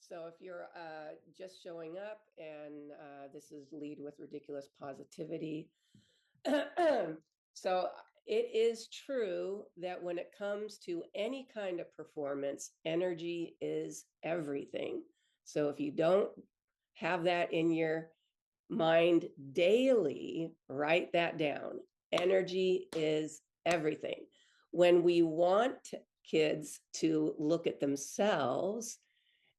So if you're just showing up and this is Lead with Ridiculous Positivity. So it is true that when it comes to any kind of performance, energy is everything. So if you don't have that in your mind daily, write that down. Energy is everything. When we want kids to look at themselves,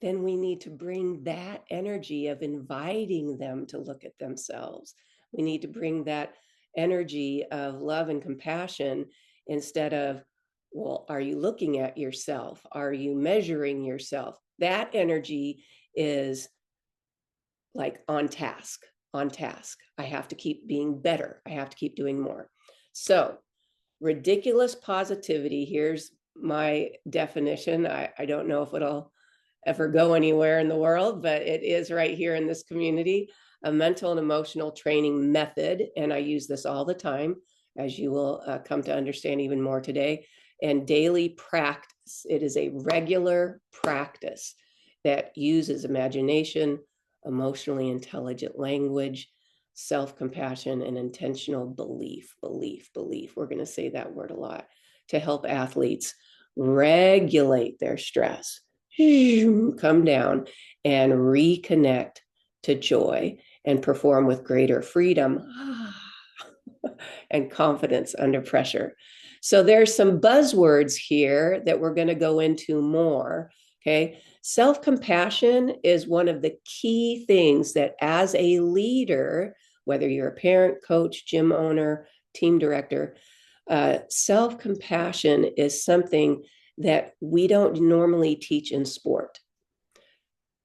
then we need to bring that energy of inviting them to look at themselves. We need to bring that energy of love and compassion instead of, well, are you looking at yourself? Are you measuring yourself? That energy is like on task, on task. I have to keep being better. I have to keep doing more. So, ridiculous positivity, here's my definition. I don't know if it'll ever go anywhere in the world, but it is right here in this community, a mental and emotional training method. And I use this all the time, as you will come to understand even more today. And daily practice. It is a regular practice that uses imagination, emotionally intelligent language, self-compassion, and intentional belief. We're going to say that word a lot to help athletes regulate their stress, come down, and reconnect to joy and perform with greater freedom and confidence under pressure. So there's some buzzwords here that we're going to go into more. Okay. Self-compassion is one of the key things that as a leader, whether you're a parent, coach, gym owner, team director, self-compassion is something that we don't normally teach in sport.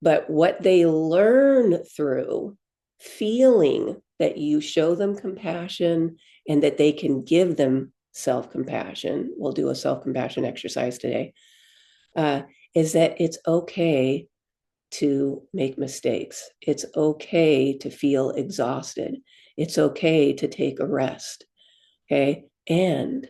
But what they learn through feeling that you show them compassion and that they can give them self-compassion, we'll do a self-compassion exercise today, is that it's okay to make mistakes. It's okay to feel exhausted. It's okay to take a rest. Okay. And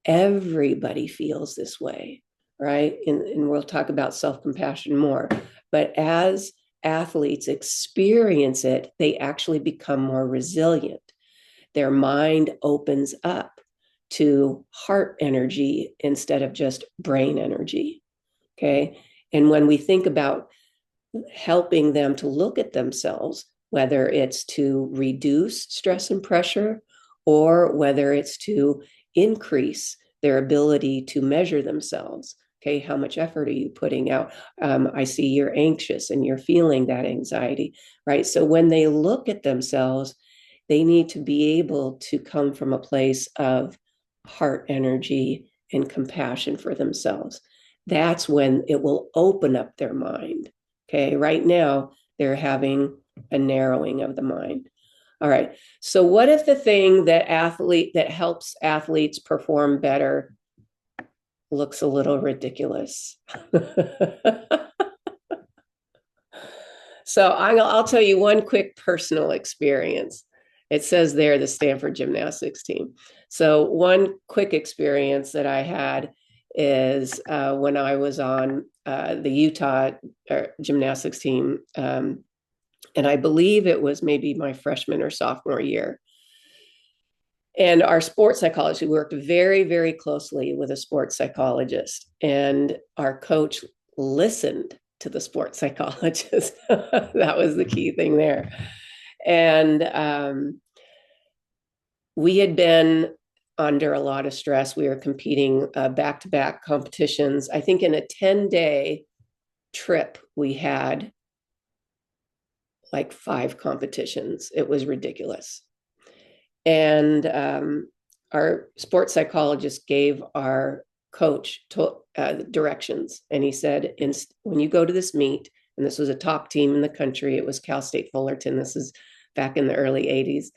everybody feels this way, right? And we'll talk about self-compassion more. But as athletes experience it, they actually become more resilient. Their mind opens up to heart energy instead of just brain energy. Okay. And when we think about helping them to look at themselves, whether it's to reduce stress and pressure or whether it's to increase their ability to measure themselves. Okay, how much effort are you putting out? I see you're anxious and you're feeling that anxiety, right? So when they look at themselves, they need to be able to come from a place of heart energy and compassion for themselves. That's when it will open up their mind. Okay, right now they're having a narrowing of the mind. All right. So what if the thing that helps athletes perform better looks a little ridiculous? So I'll tell you one quick personal experience. It says there the Stanford gymnastics team. So one quick experience that I had is when I was on the Utah gymnastics team, and I believe it was maybe my freshman or sophomore year. And our sports psychologist, we worked very, very closely with a sports psychologist, and our coach listened to the sports psychologist. That was the key thing there. And we had been under a lot of stress. We were competing back-to-back competitions. I think in a 10-day trip, we had like 5 competitions. It was ridiculous. And our sports psychologist gave our coach directions. And he said, when you go to this meet, and this was a top team in the country, it was Cal State Fullerton. This is back in the early 80s.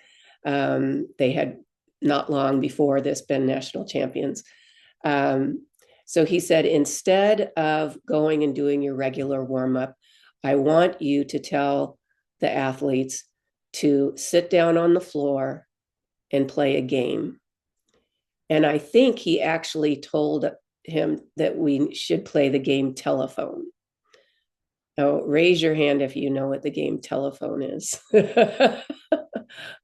They had not long before this been national champions. So he said, instead of going and doing your regular warm-up, I want you to tell the athletes to sit down on the floor and play a game. And I think he actually told him that we should play the game telephone. Oh, raise your hand if you know what the game telephone is.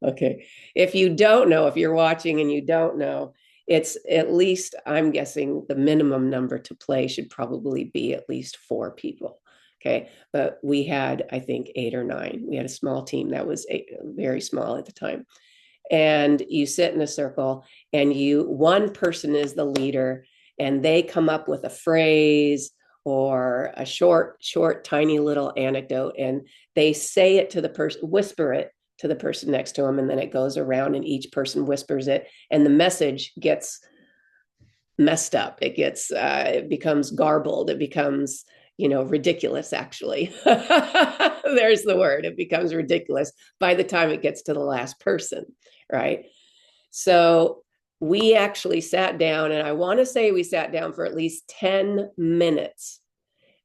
Okay. If you don't know, if you're watching and you don't know, it's at least, I'm guessing the minimum number to play should probably be at least 4 people. Okay. But we had, I think, 8 or 9. We had a small team that was very small at the time. And you sit in a circle and one person is the leader and they come up with a phrase or a short, tiny little anecdote, and they say it to the person, whisper it to the person next to them, and then it goes around and each person whispers it, and the message gets messed up. It becomes garbled. It becomes, ridiculous, actually. There's the word. It becomes ridiculous by the time it gets to the last person, right? So we actually sat down, and I want to say we sat down for at least 10 minutes.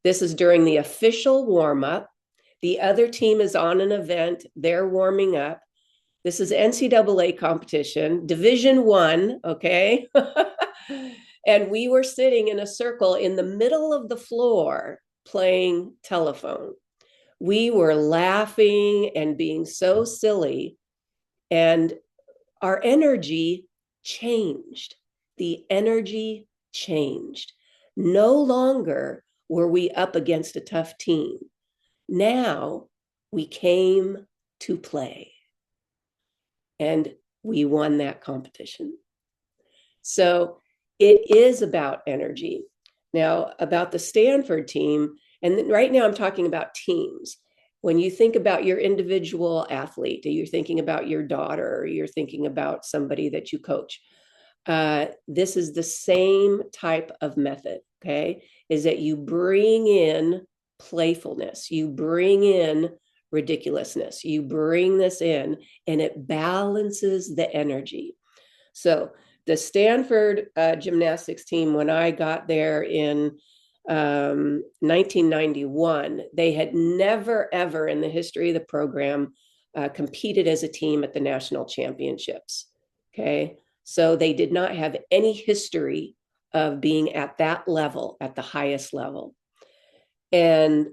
This is during the official warm-up. The other team is on an event. They're warming up. This is NCAA competition, Division I, okay? And we were sitting in a circle in the middle of the floor playing telephone. We were laughing and being so silly, and our energy changed. The energy changed. No longer were we up against a tough team. Now we came to play, and we won that competition. So it is about energy. Now, about the Stanford team, and right now I'm talking about teams. When you think about your individual athlete, you're thinking about your daughter, or you're thinking about somebody that you coach. This is the same type of method, okay? Is that you bring in playfulness, you bring in ridiculousness, you bring this in, and it balances the energy. So the Stanford gymnastics team, when I got there in 1991, they had never, ever in the history of the program competed as a team at the national championships. Okay. So they did not have any history of being at that level, at the highest level. And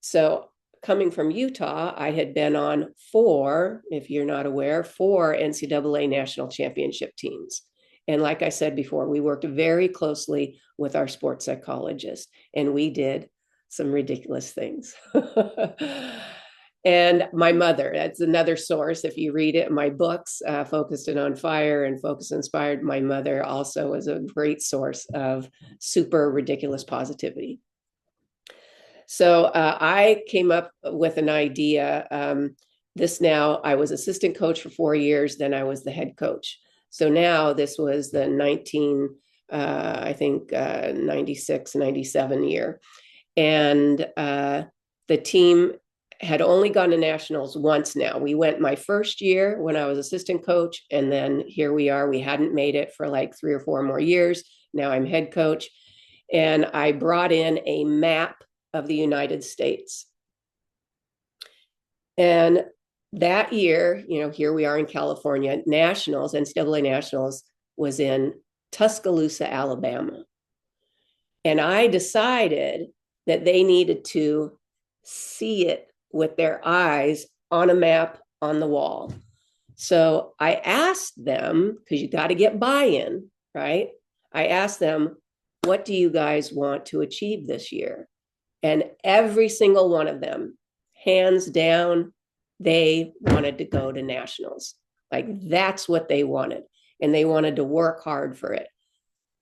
so coming from Utah, I had been on 4, if you're not aware, 4 NCAA national championship teams. And like I said before, we worked very closely with our sports psychologist, and we did some ridiculous things. And my mother, that's another source. If you read it in my books, Focused and on Fire and Focus Inspired, my mother also was a great source of super ridiculous positivity. So I came up with an idea. I was assistant coach for 4 years, then I was the head coach. So now this was the 96, 97 year. And the team had only gone to nationals once now. We went my first year when I was assistant coach, and then here we are. We hadn't made it for like 3 or 4 more years. Now I'm head coach. And I brought in a map of the United States. And that year, here we are in California, nationals, NCAA nationals was in Tuscaloosa, Alabama. And I decided that they needed to see it with their eyes on a map on the wall. So I asked them, because you got to get buy-in, right? I asked them, what do you guys want to achieve this year? And every single one of them, hands down, they wanted to go to nationals. Like that's what they wanted. And they wanted to work hard for it.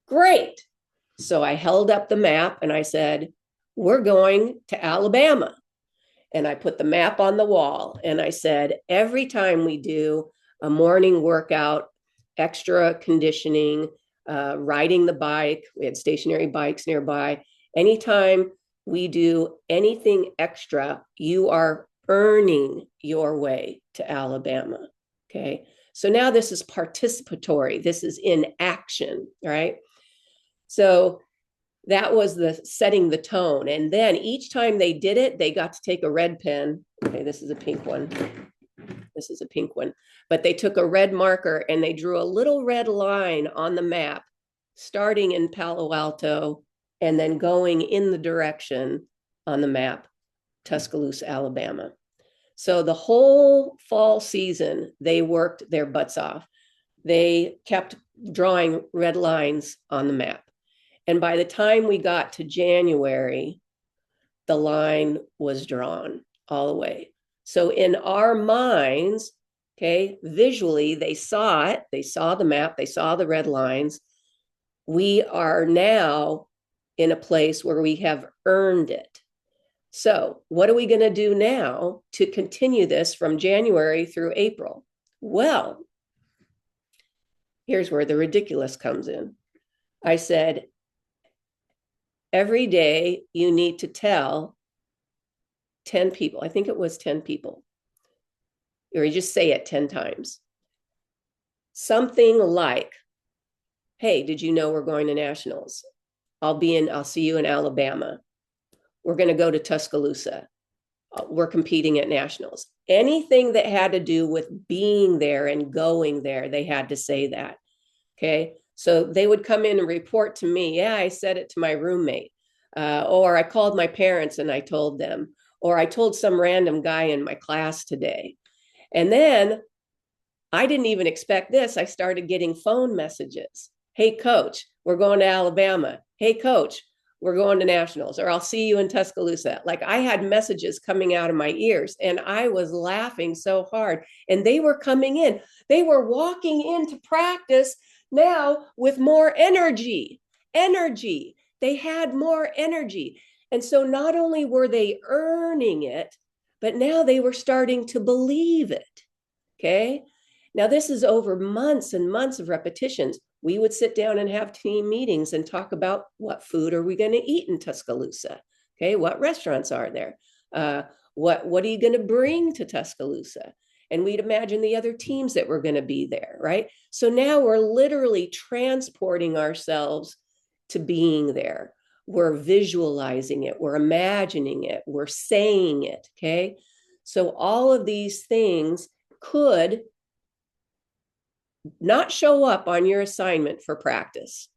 Great. So I held up the map and I said, we're going to Alabama. And I put the map on the wall. And I said, every time we do a morning workout, extra conditioning, riding the bike, we had stationary bikes nearby. Anytime we do anything extra, you are earning your way to Alabama. Okay. So now this is participatory. This is in action, right? So that was the setting the tone. And then each time they did it, they got to take a red pen. Okay, this is a pink one. This is a pink one. But they took a red marker and they drew a little red line on the map, starting in Palo Alto and then going in the direction on the map Tuscaloosa, Alabama. So the whole fall season, they worked their butts off. They kept drawing red lines on the map. And by the time we got to January, the line was drawn all the way. So in our minds, okay, visually, they saw it, they saw the map, they saw the red lines. We are now in a place where we have earned it. So, what are we going to do now to continue this from January through April? Well, here's where the ridiculous comes in. I said, every day you need to tell 10 people, I think it was 10 people, or you just say it 10 times. Something like, hey, did you know we're going to nationals? I'll see you in Alabama. We're going to go to Tuscaloosa. We're competing at nationals. Anything that had to do with being there and going there, they had to say that. Okay. So they would come in and report to me, yeah, I said it to my roommate, or I called my parents and I told them, or I told some random guy in my class today. And then I didn't even expect this. I started getting phone messages. Hey, coach, we're going to Alabama. Hey, coach, we're going to nationals, or I'll see you in Tuscaloosa. Like, I had messages coming out of my ears and I was laughing so hard. And they were coming in. They were walking into practice now with more energy. They had more energy. And so not only were they earning it, but now they were starting to believe it. Okay. Now, this is over months and months of repetitions. We would sit down and have team meetings and talk about what food are we going to eat in Tuscaloosa? Okay, what restaurants are there? What are you going to bring to Tuscaloosa? And we'd imagine the other teams that were going to be there, right? So now we're literally transporting ourselves to being there. We're visualizing it, we're imagining it, we're saying it, okay? So all of these things could not show up on your assignment for practice,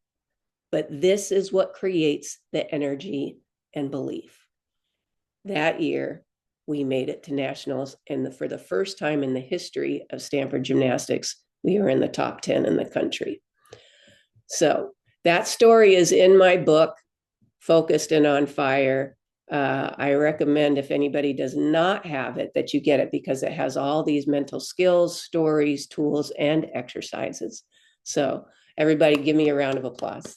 but this is what creates the energy and belief. That year, we made it to nationals, and for the first time in the history of Stanford Gymnastics, we were in the top 10 in the country. So that story is in my book, Focused and on Fire. I recommend, if anybody does not have it, that you get it, because it has all these mental skills, stories, tools, and exercises. So everybody give me a round of applause.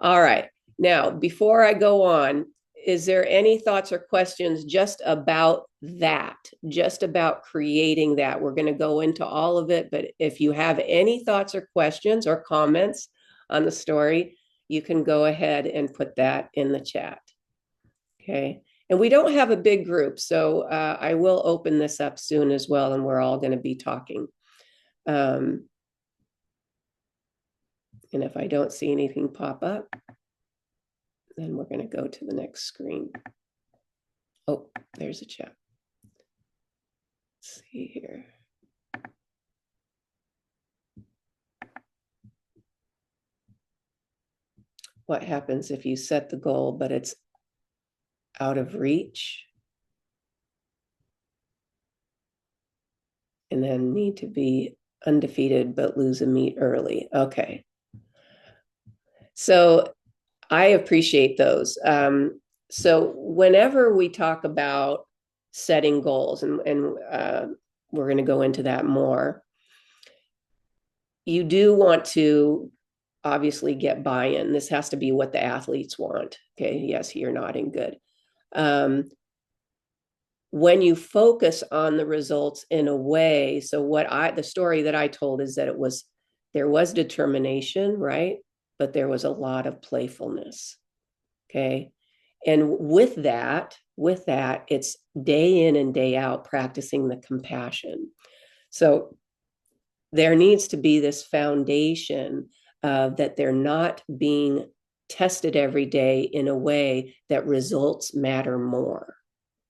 All right. Now, before I go on, is there any thoughts or questions just about that, just about creating that? We're going to go into all of it, but if you have any thoughts or questions or comments on the story, you can go ahead and put that in the chat. Okay. And we don't have a big group, so I will open this up soon as well, and we're all going to be talking. And if I don't see anything pop up, then we're going to go to the next screen. Oh, there's a chat. Let's see here. What happens if you set the goal, but it's out of reach? And then need to be undefeated, but lose a meet early. Okay. So I appreciate those. So whenever we talk about setting goals, and we're going to go into that more, you do want to obviously get buy-in. This has to be what the athletes want. Okay, yes, you're nodding, good. When you focus on the results in a way, so the story that I told is that there was determination, right? But there was a lot of playfulness. Okay. And with that, it's day in and day out practicing the compassion. So there needs to be this foundation that they're not being tested every day in a way that results matter more.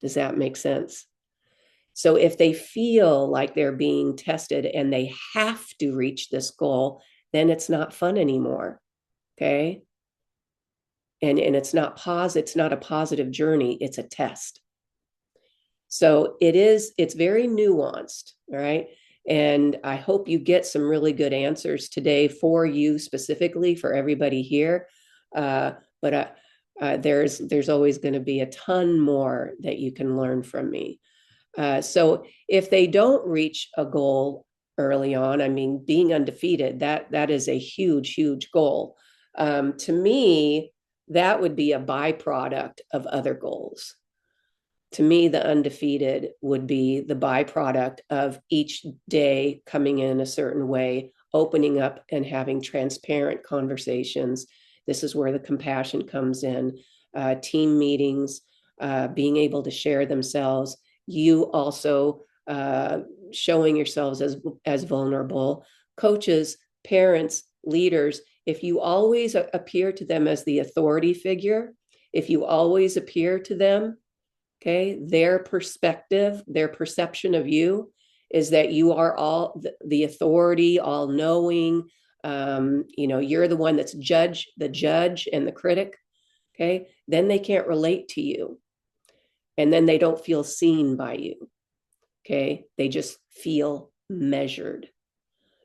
Does that make sense? So if they feel like they're being tested and they have to reach this goal, then it's not fun anymore. Okay. and it's not a positive journey, it's a test. So it's very nuanced, all right? And I hope you get some really good answers today for you specifically, for everybody here. But there's always going to be a ton more that you can learn from me. So if they don't reach a goal early on, I mean, being undefeated, that is a huge, huge goal. To me, that would be a byproduct of other goals. To me, the undefeated would be the byproduct of each day coming in a certain way, opening up and having transparent conversations. This is where the compassion comes in, team meetings, being able to share themselves. You also showing yourselves as vulnerable. Coaches, parents, leaders, if you always appear to them as the authority figure, if you always appear to them, okay, their perspective, their perception of you is that you are all the authority, all knowing. You're the one that's the judge and the critic. Okay, then they can't relate to you, and then they don't feel seen by you. Okay, they just feel measured.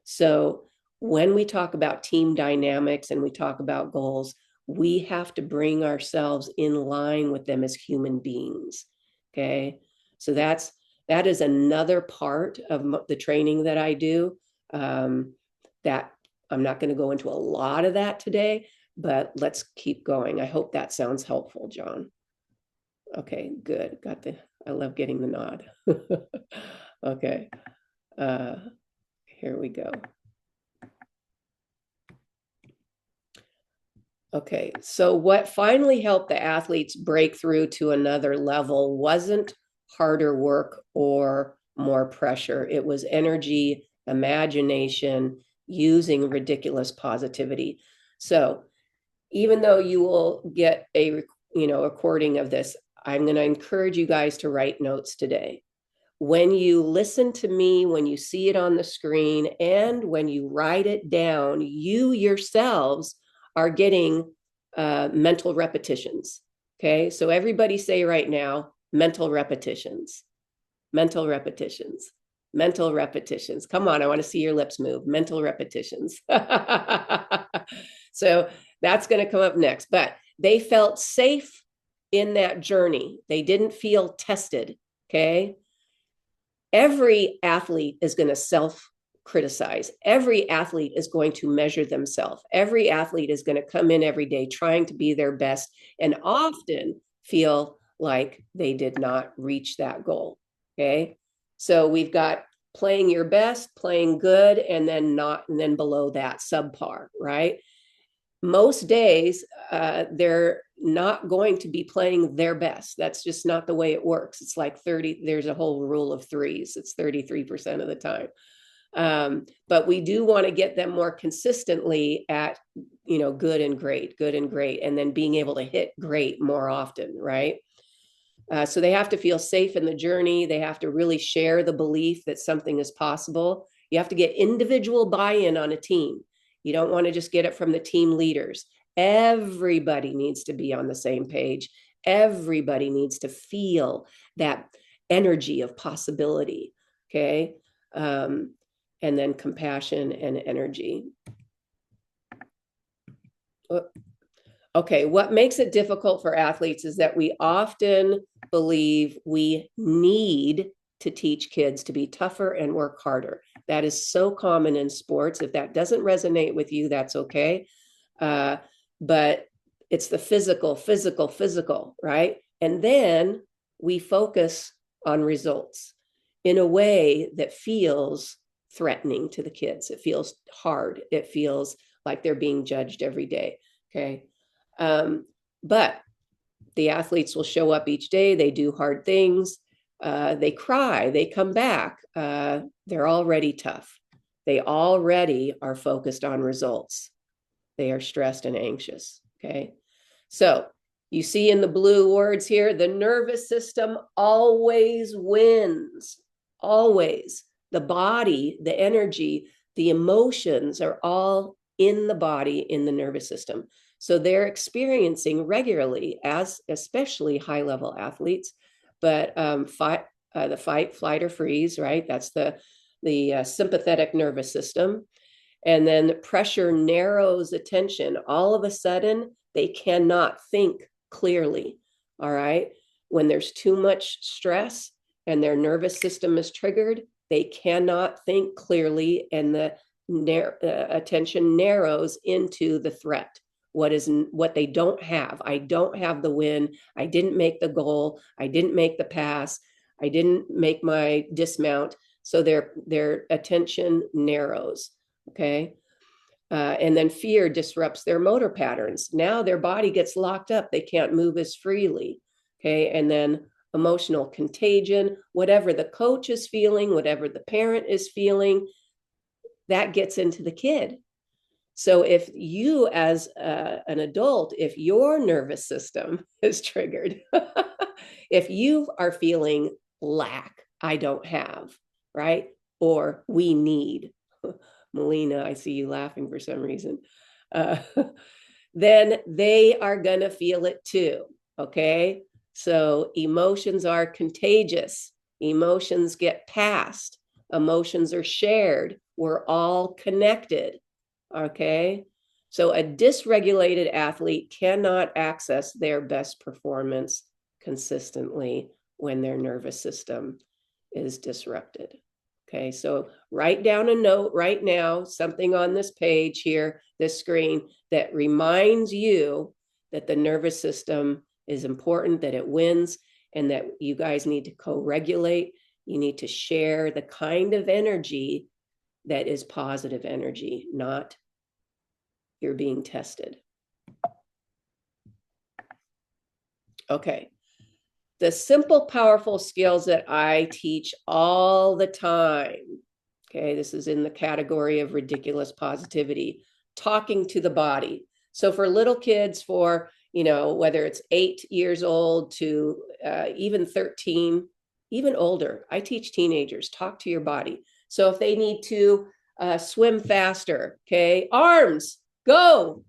So when we talk about team dynamics and we talk about goals, we have to bring ourselves in line with them as human beings. Okay, so that is another part of the training that I do. That I'm not going to go into a lot of that today, but let's keep going. I hope that sounds helpful, John. Okay, good. I love getting the nod. Okay, here we go. Okay, so what finally helped the athletes break through to another level wasn't harder work or more pressure. It was energy, imagination, using ridiculous positivity. So even though you will get a recording of this, I'm going to encourage you guys to write notes today. When you listen to me, when you see it on the screen, and when you write it down, you yourselves are getting mental repetitions. Okay, so everybody say right now, mental repetitions, mental repetitions, mental repetitions. Come on, I want to see your lips move. Mental repetitions. So that's going to come up next. But they felt safe in that journey. They didn't feel tested. Okay. Every athlete is going to self-criticize. Every athlete is going to measure themselves. Every athlete is going to come in every day trying to be their best and often feel like they did not reach that goal. Okay. So we've got playing your best, playing good, and then below that, subpar, right? Most days, they're not going to be playing their best. That's just not the way it works. It's like 30, there's a whole rule of threes. It's 33% of the time. But we do want to get them more consistently at, good and great, and then being able to hit great more often, right? So they have to feel safe in the journey. They have to really share the belief that something is possible. You have to get individual buy-in on a team. You don't want to just get it from the team leaders. Everybody needs to be on the same page. Everybody needs to feel that energy of possibility. Okay. And then compassion and energy. Okay, what makes it difficult for athletes is that we often believe we need to teach kids to be tougher and work harder. That is so common in sports. If that doesn't resonate with you, that's okay. But it's the physical, right? And then we focus on results in a way that feels threatening to the kids. It feels hard. It feels like they're being judged every day. Okay. But the athletes will show up each day. They do hard things. They cry. They come back. They're already tough. They already are focused on results. They are stressed and anxious. Okay. So you see in the blue words here, the nervous system always wins. Always. The body, the energy, the emotions are all in the body, in the nervous system. So they're experiencing regularly, as especially high level athletes, but the fight, flight, or freeze, right? That's the sympathetic nervous system. And then the pressure narrows attention. All of a sudden, they cannot think clearly. All right. When there's too much stress and their nervous system is triggered, they cannot think clearly, and the attention narrows into the threat. What they don't have. I don't have the win. I didn't make the goal. I didn't make the pass. I didn't make my dismount. So their attention narrows. Okay. And then fear disrupts their motor patterns. Now their body gets locked up. They can't move as freely. Okay. And then emotional contagion, whatever the coach is feeling, whatever the parent is feeling, that gets into the kid. So if you, as an adult, if your nervous system is triggered, if you are feeling lack, I don't have, right? Or we need, Melina, I see you laughing for some reason, then they are going to feel it too. Okay. So emotions are contagious. Emotions get passed. Emotions are shared. We're all connected. Okay. So a dysregulated athlete cannot access their best performance consistently when their nervous system is disrupted. Okay, so write down a note right now, something on this page here, this screen, that reminds you that the nervous system is important, that it wins, and that you guys need to co-regulate. You need to share the kind of energy that is positive energy, not you're being tested. Okay. The simple, powerful skills that I teach all the time. Okay, this is in the category of ridiculous positivity, talking to the body. So for little kids, for, whether it's 8 years old to even 13, even older, I teach teenagers, talk to your body. So if they need to swim faster, okay, arms, go.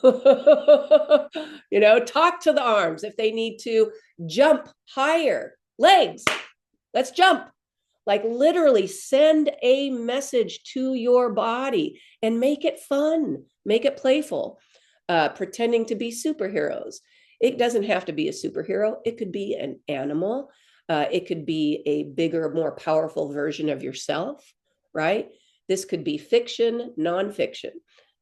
Talk to the arms. If they need to jump higher, legs, let's jump. Like literally send a message to your body and make it fun, make it playful. Pretending to be superheroes. It doesn't have to be a superhero. It could be an animal. It could be a bigger, more powerful version of yourself, right? This could be fiction, nonfiction,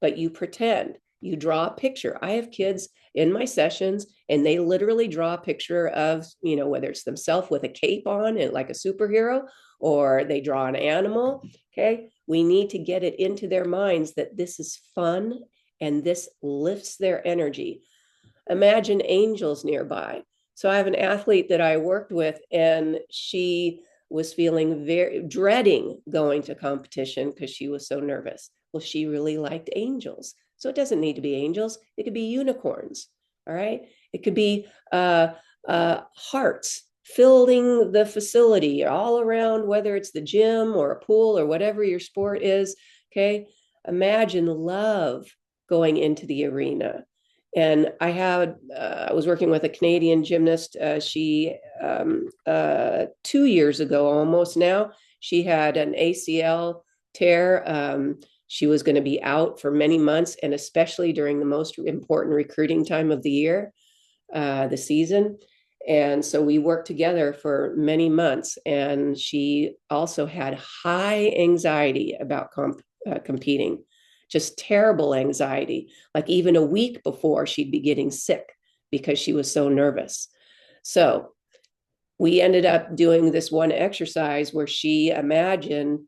but you pretend. You draw a picture. I have kids in my sessions and they literally draw a picture of, whether it's themselves with a cape on and like a superhero, or they draw an animal. Okay. We need to get it into their minds that this is fun and this lifts their energy. Imagine angels nearby. So I have an athlete that I worked with, and she was feeling dreading going to competition because she was so nervous. Well, she really liked angels. So it doesn't need to be angels. It could be unicorns. All right. It could be hearts filling the facility all around, whether it's the gym or a pool or whatever your sport is. Okay. Imagine love going into the arena. And I was working with a Canadian gymnast. She 2 years ago, almost now, she had an ACL tear. She was going to be out for many months, and especially during the most important recruiting time of the year, the season. And so we worked together for many months, and she also had high anxiety about competing, just terrible anxiety. Like even a week before, she'd be getting sick because she was so nervous. So we ended up doing this one exercise where she imagined,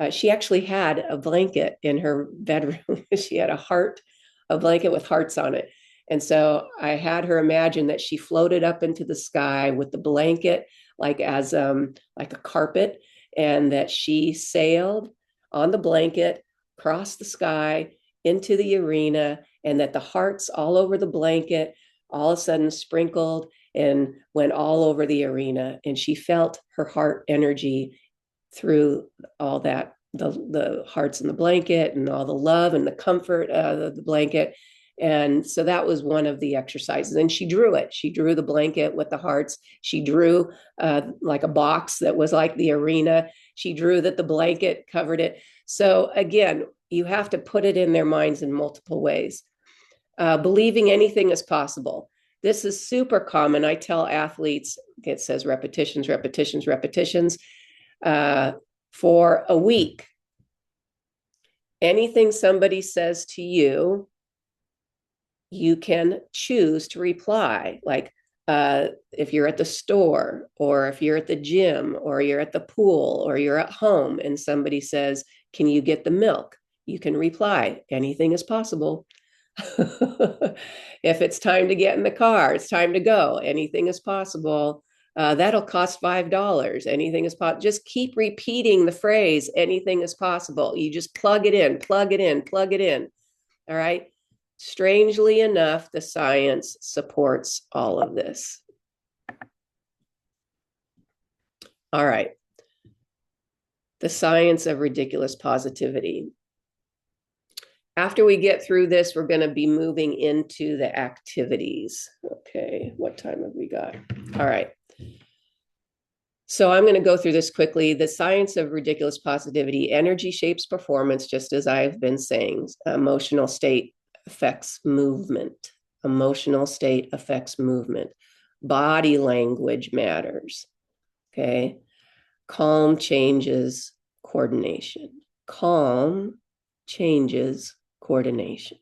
she actually had a blanket in her bedroom. She had a blanket with hearts on it. And so I had her imagine that she floated up into the sky with the blanket, like as like a carpet, and that she sailed on the blanket, across the sky into the arena, and that the hearts all over the blanket all of a sudden sprinkled and went all over the arena. And she felt her heart energy through all that, the hearts in the blanket and all the love and the comfort of the blanket. And so that was one of the exercises. And she drew it. She drew the blanket with the hearts. She drew like a box that was like the arena. She drew that the blanket covered it. So again, you have to put it in their minds in multiple ways. Believing anything is possible. This is super common. I tell athletes, it says repetitions, repetitions, repetitions, for a week. Anything somebody says to you, you can choose to reply. Like if you're at the store, or if you're at the gym, or you're at the pool, or you're at home, and somebody says, "Can you get the milk?" You can reply, "Anything is possible." If it's time to get in the car, it's time to go. Anything is possible. That'll cost $5. Anything is possible. Just keep repeating the phrase, anything is possible. You just plug it in, plug it in, plug it in. All right. Strangely enough, the science supports all of this. All right. The science of ridiculous positivity. After we get through this, we're going to be moving into the activities. Okay, what time have we got? All right. So I'm going to go through this quickly. The science of ridiculous positivity. Energy shapes performance, just as I've been saying. Emotional state affects movement. Emotional state affects movement. Body language matters. Okay. Calm changes coordination. Calm changes coordination.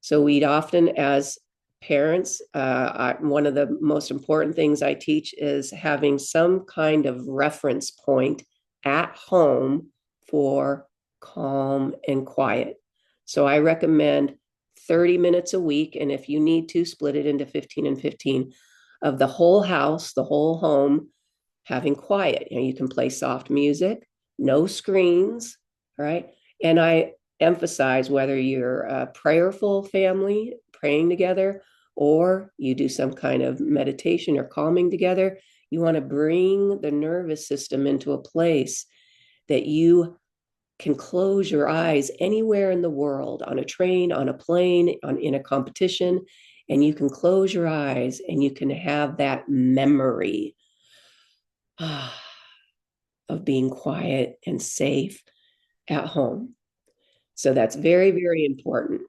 So we'd often, as parents, one of the most important things I teach is having some kind of reference point at home for calm and quiet. So I recommend 30 minutes a week. And if you need to, split it into 15 and 15 of the whole house, the whole home, having quiet. You can play soft music, no screens, all right? And I emphasize whether you're a prayerful family praying together, or you do some kind of meditation or calming together, you want to bring the nervous system into a place that you can close your eyes anywhere in the world, on a train, on a plane, in a competition, and you can close your eyes and you can have that memory of being quiet and safe at home. So that's very, very important.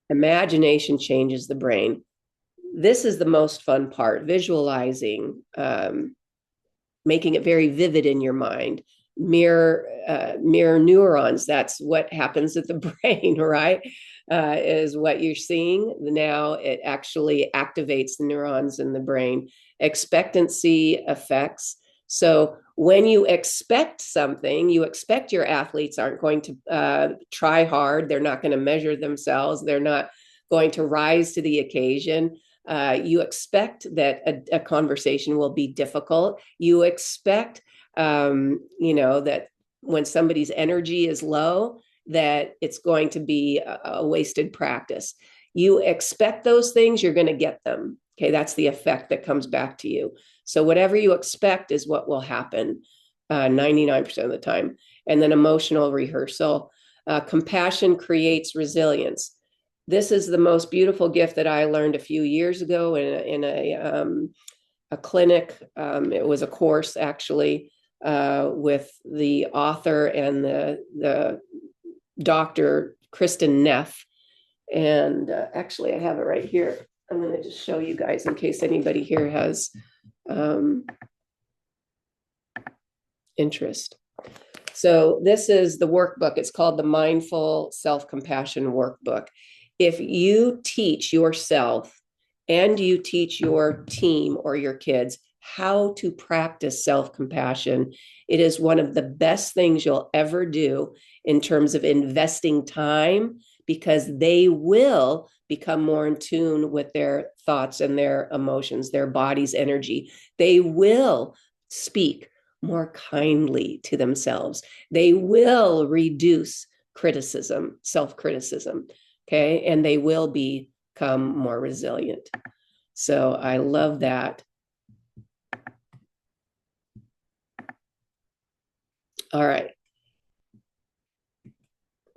Imagination changes the brain. This is the most fun part, visualizing, making it very vivid in your mind. Mirror neurons, that's what happens at the brain, right? Is what you're seeing. Now it actually activates the neurons in the brain. Expectancy effects. So when you expect something, you expect your athletes aren't going to try hard. They're not going to measure themselves. They're not going to rise to the occasion. You expect that a conversation will be difficult. You expect, that when somebody's energy is low, that it's going to be a wasted practice. You expect those things, you're going to get them. Okay, that's the effect that comes back to you. So whatever you expect is what will happen 99% of the time. And then emotional rehearsal. Compassion creates resilience. This is the most beautiful gift that I learned a few years ago in a clinic. It was a course, actually, with the author and the doctor, Kristen Neff. And actually, I have it right here. I'm going to just show you guys in case anybody here has interest. So this is the workbook. It's called the Mindful Self-Compassion Workbook. If you teach yourself and you teach your team or your kids how to practice self-compassion, it is one of the best things you'll ever do in terms of investing time, because they will become more in tune with their thoughts and their emotions, their body's energy. They will speak more kindly to themselves. They will reduce criticism, self-criticism, okay? And they will become more resilient. So I love that. All right.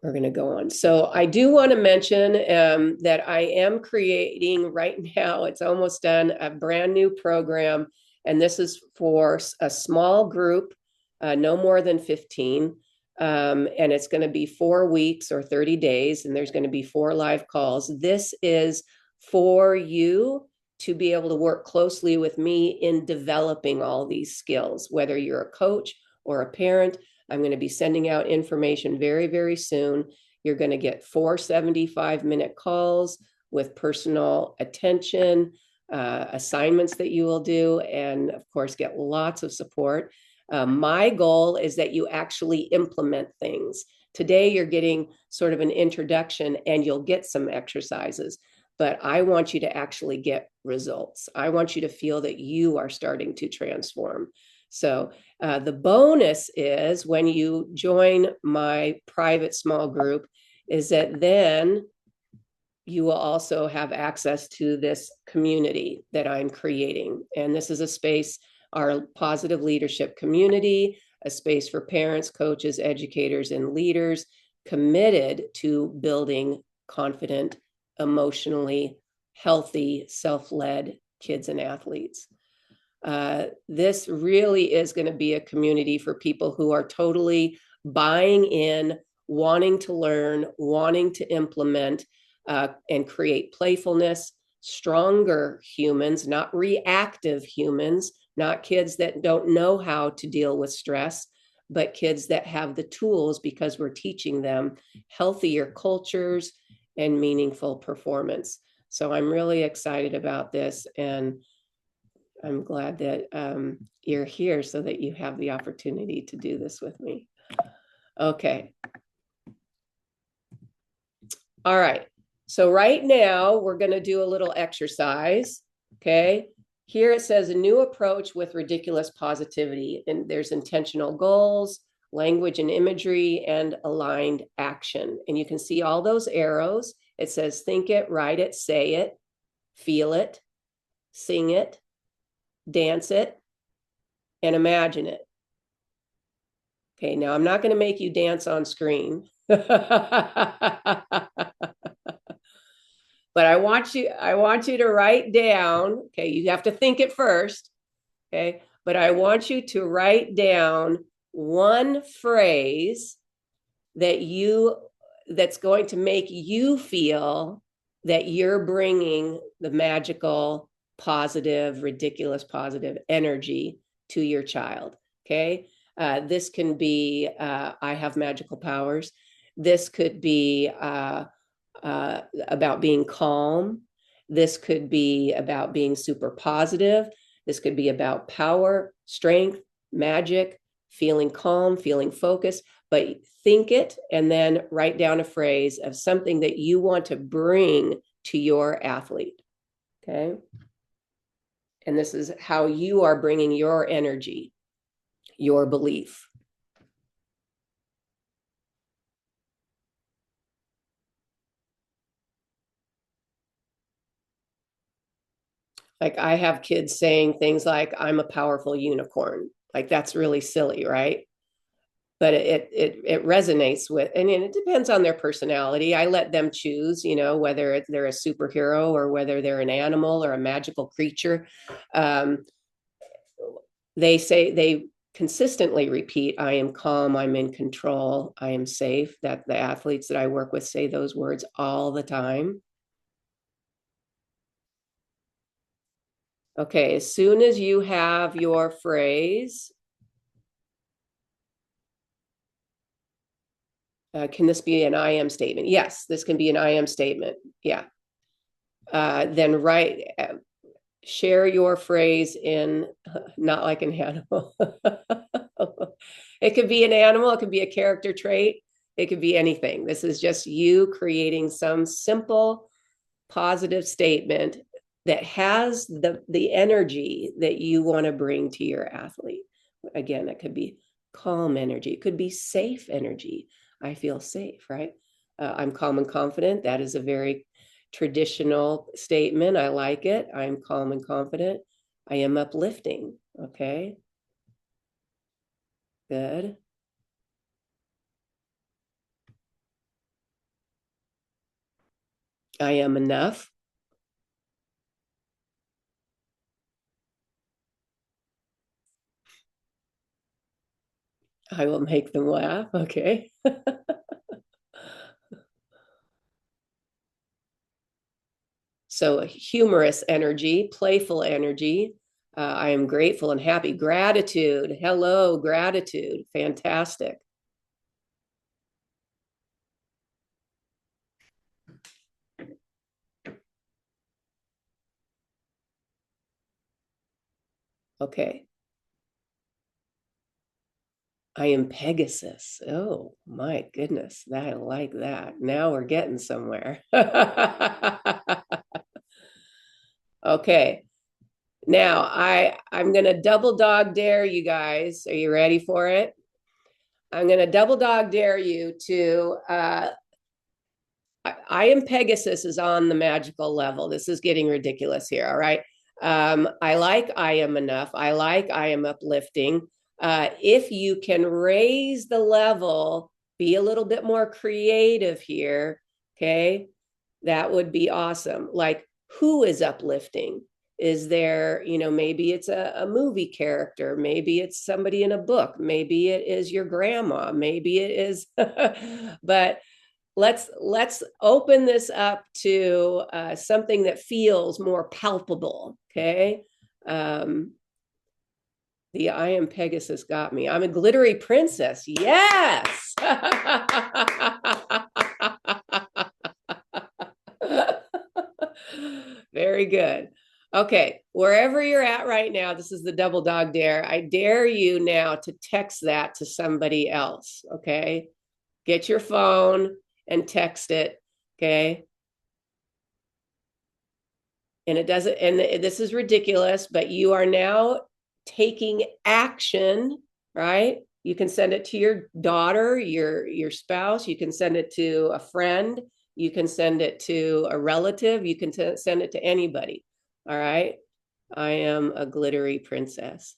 we're going to go on. So I do want to mention that I am creating right now, it's almost done, a brand new program. And this is for a small group, no more than 15. And it's going to be 4 weeks or 30 days. And there's going to be 4 live calls. This is for you to be able to work closely with me in developing all these skills, whether you're a coach or a parent. I'm going to be sending out information very, very soon. You're going to get 4 75-minute calls with personal attention, assignments that you will do, and of course, get lots of support. My goal is that you actually implement things. Today, you're getting sort of an introduction and you'll get some exercises, but I want you to actually get results. I want you to feel that you are starting to transform. So the bonus is when you join my private small group is that then you will also have access to this community that I'm creating. And this is a space, our positive leadership community, a space for parents, coaches, educators, and leaders committed to building confident, emotionally healthy, self-led kids and athletes. This really is going to be a community for people who are totally buying in, wanting to learn, wanting to implement, and create playfulness, stronger humans, not reactive humans, not kids that don't know how to deal with stress, but kids that have the tools because we're teaching them healthier cultures and meaningful performance. So I'm really excited about this, and I'm glad that you're here so that you have the opportunity to do this with me. Okay. All right. So right now we're going to do a little exercise. Okay. Here it says a new approach with ridiculous positivity. And there's intentional goals, language and imagery, and aligned action. And you can see all those arrows. It says think it, write it, say it, feel it, sing it, dance it, and imagine it. Okay, now I'm not going to make you dance on screen. But I want you to write down, okay, you have to think it first, okay? But I want you to write down one phrase that's going to make you feel that you're bringing the magical, positive, ridiculous positive energy to your child, okay? This can be, I have magical powers. This could be about being calm. This could be about being super positive. This could be about power, strength, magic, feeling calm, feeling focused. But think it and then write down a phrase of something that you want to bring to your athlete. Okay. And this is how you are bringing your energy, your belief. Like I have kids saying things like, I'm a powerful unicorn. Like that's really silly, right? But it resonates with, and it depends on their personality. I let them choose, whether they're a superhero or whether they're an animal or a magical creature. They consistently repeat, I am calm, I'm in control, I am safe. That the athletes that I work with say those words all the time. Okay, as soon as you have your phrase, can this be an I am statement? Yes, this can be an I am statement. Yeah. Then share your phrase in not like an animal. It could be an animal, it could be a character trait, it could be anything. This is just you creating some simple positive statement that has the energy that you want to bring to your athlete. Again, it could be calm energy, it could be safe energy. I feel safe, right? I'm calm and confident. That is a very traditional statement. I like it. I'm calm and confident. I am uplifting. Okay. Good. I am enough. I will make them laugh. Okay. So humorous energy, playful energy. I am grateful and happy. Gratitude. Hello, gratitude. Fantastic. Okay. I am Pegasus. Oh my goodness. I like that. Now we're getting somewhere. Okay. Now I'm gonna double dog dare you guys. Are you ready for it? I'm gonna double dog dare you to I am Pegasus is on the magical level. This is getting ridiculous here. All right. I like I am enough. I like I am uplifting. If you can raise the level, be a little bit more creative here. Okay. That would be awesome. Like, who is uplifting? Is there, maybe it's a movie character, maybe it's somebody in a book, maybe it is your grandma, maybe it is, but let's open this up to something that feels more palpable. Okay. um the I am Pegasus got me. I'm a glittery princess. Yes. Very good. Okay, wherever you're at right now, this is the double dog dare. I dare you now to text that to somebody else. Okay, get your phone and text it. Okay. And it doesn't, and this is ridiculous, but you are now taking action, right? You can send it to your daughter, your spouse, you can send it to a friend, you can send it to a relative, you can send it to anybody. All right. I am a glittery princess.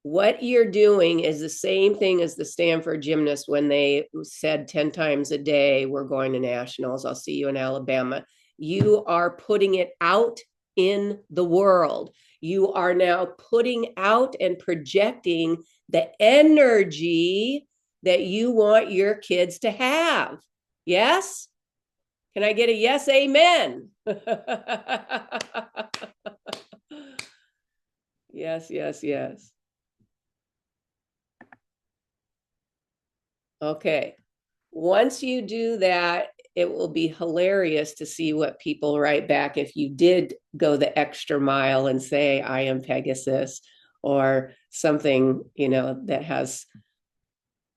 What you're doing is the same thing as the Stanford gymnasts when they said 10 times a day, we're going to nationals. I'll see you in Alabama. You are putting it out in the world. You are now putting out and projecting the energy that you want your kids to have. Yes? Can I get a yes, amen? Yes, yes, yes. Okay. Once you do that, it will be hilarious to see what people write back if you did go the extra mile and say, I am Pegasus, or something, that has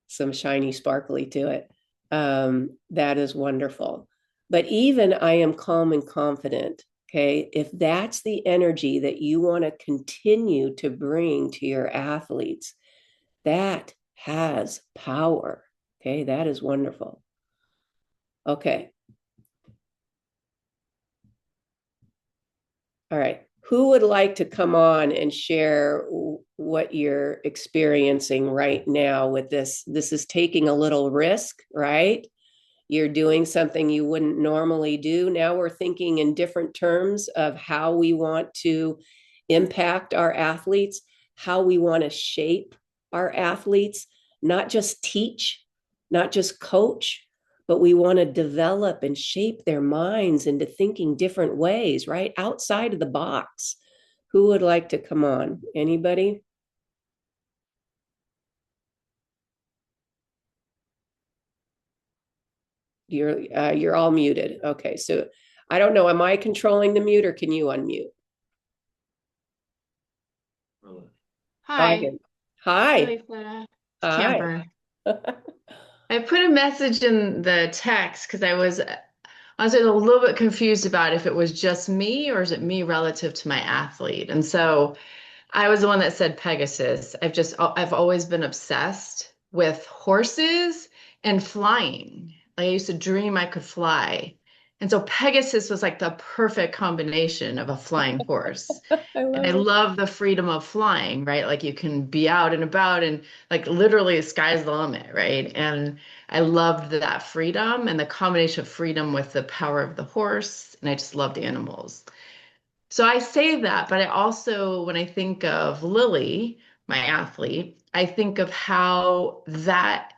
some shiny sparkly to it. That is wonderful. But even I am calm and confident. Okay. If that's the energy that you want to continue to bring to your athletes, that has power. Okay. That is wonderful. Okay. All right. Who would like to come on and share what you're experiencing right now with this? This is taking a little risk, right? You're doing something you wouldn't normally do. Now we're thinking in different terms of how we want to impact our athletes, how we want to shape our athletes, not just teach, not just coach, but we want to develop and shape their minds into thinking different ways, right? Outside of the box. Who would like to come on? Anybody? You're all muted. Okay, so I don't know. Am I controlling the mute or can you unmute? Hi, hi, Hi. Lisa. It's Hi. Camper. I put a message in the text because I was a little bit confused about if it was just me or is it me relative to my athlete. And so I was the one that said Pegasus. I've always been obsessed with horses and flying. Like I used to dream I could fly. And so Pegasus was like the perfect combination of a flying horse. I And I love it. love the freedom of flying, right? Like you can be out and about and like literally the sky's the limit, right? And I loved that freedom and the combination of freedom with the power of the horse. And I just loved animals. So I say that, but I also, when I think of Lily, my athlete, I think of how that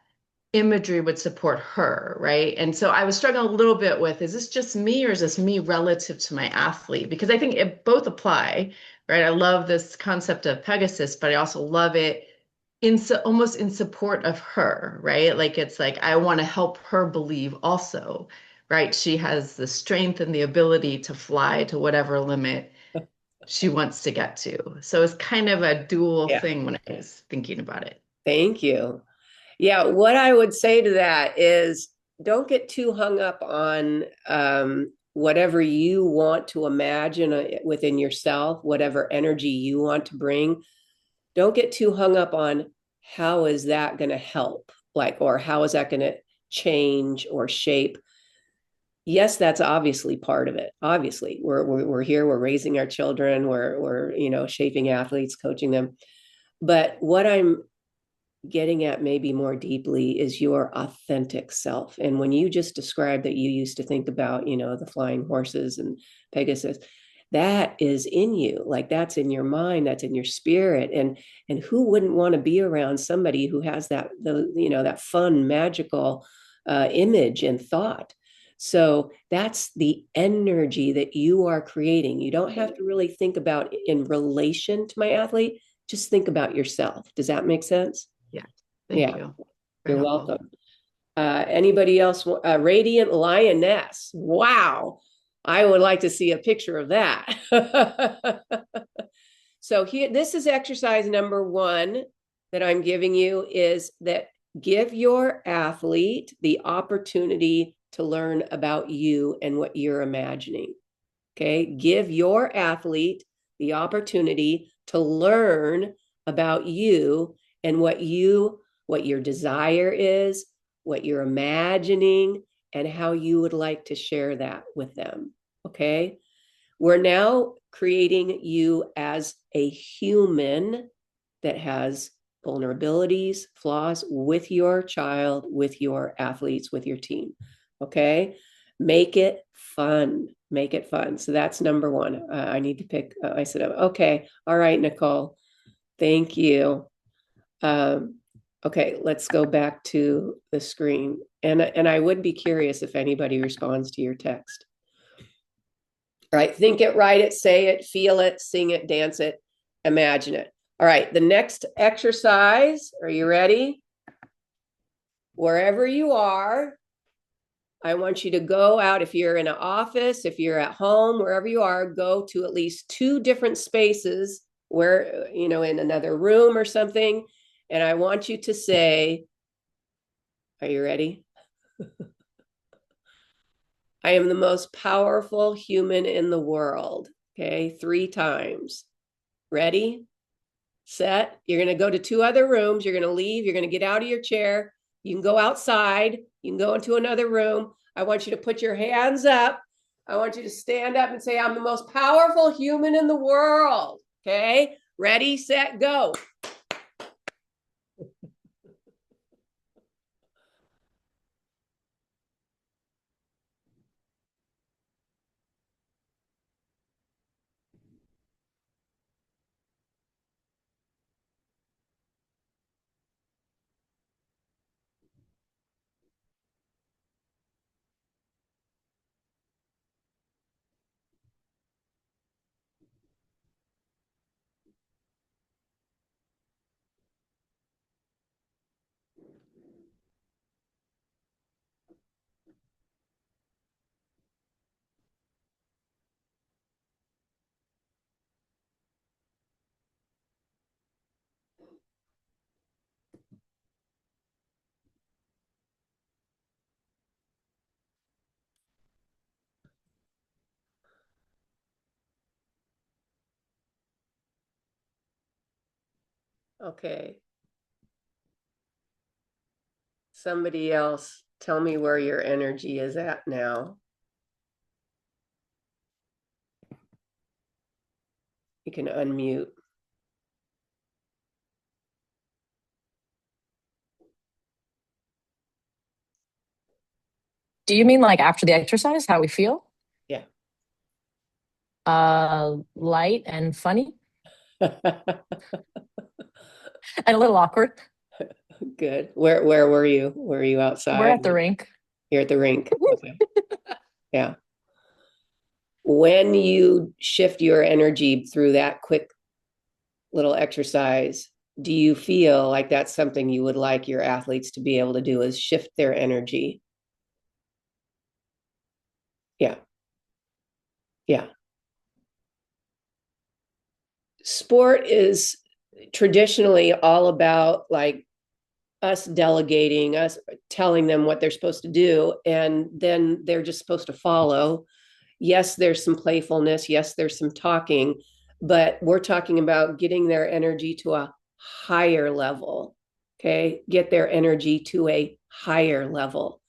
imagery would support her, right? And so I was struggling a little bit with, is this just me or is this me relative to my athlete? Because I think it both apply, right? I love this concept of Pegasus, but I also love it almost in support of her, right? Like it's like I want to help her believe also, right? She has the strength and the ability to fly to whatever limit she wants to get to. So it's kind of a dual Yeah. thing when I was thinking about it. Thank you. Yeah, what I would say to that is don't get too hung up on whatever you want to imagine within yourself, whatever energy you want to bring. Don't get too hung up on how is that going to help, like, or how is that going to change or shape. Yes, that's obviously part of it. Obviously, we're here, we're raising our children, we're shaping athletes, coaching them. But what I'm getting at maybe more deeply is your authentic self. And when you just described that you used to think about, the flying horses and Pegasus, that is in you. Like that's in your mind, that's in your spirit. And who wouldn't want to be around somebody who has that fun, magical image and thought? So that's the energy that you are creating. You don't have to really think about in relation to my athlete, just think about yourself. Does that make sense? Yeah. Thank Yeah, you. Very you're helpful. welcome. Anybody else? Radiant Lioness. Wow. I would like to see a picture of that. So here, this is exercise number one that I'm giving you is that give your athlete the opportunity to learn about you and what you're imagining. Okay. Give your athlete the opportunity to learn about you and what your desire is, what you're imagining, and how you would like to share that with them. Okay. We're now creating you as a human that has vulnerabilities, flaws with your child, with your athletes, with your team. Okay. Make it fun. Make it fun. So that's number one. I need to pick. I said, okay. All right, Nicole. Thank you. Um, okay, let's go back to the screen. And I would be curious if anybody responds to your text. All right, think it, write it, say it, feel it, sing it, dance it, imagine it. All right, the next exercise, are you ready? Wherever you are, I want you to go out. If you're in an office, if you're at home, wherever you are, go to at least two different spaces where, in another room or something. And I want you to say, are you ready? I am the most powerful human in the world. Okay, 3 times. Ready? Set. You're going to go to two other rooms. You're going to leave. You're going to get out of your chair. You can go outside. You can go into another room. I want you to put your hands up. I want you to stand up and say, I'm the most powerful human in the world. Okay. Ready, set, go. Okay. Somebody else, tell me where your energy is at now. You can unmute. Do you mean like after the exercise, how we feel? Yeah. Light and funny and a little awkward. Good. Where were you? Were you We're outside? at the rink. You're at the rink. Okay. Yeah. When you shift your energy through that quick little exercise, do you feel like that's something you would like your athletes to be able to do, is shift their energy? Yeah. Yeah. Sport is traditionally all about like us delegating, us telling them what they're supposed to do, and then they're just supposed to follow. Yes, there's some playfulness. Yes, there's some talking, but we're talking about getting their energy to a higher level. Okay. Get their energy to a higher level.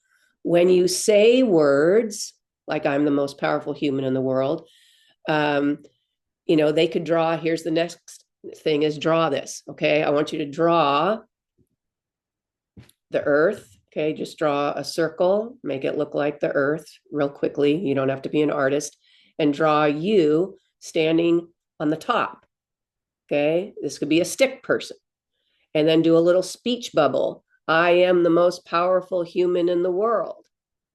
When you say words like I'm the most powerful human in the world, um, they could draw. Here's the next thing is draw this. Okay. I want you to draw the earth. Okay. Just draw a circle, make it look like the earth real quickly. You don't have to be an artist, and draw you standing on the top. Okay. This could be a stick person, and then do a little speech bubble. I am the most powerful human in the world.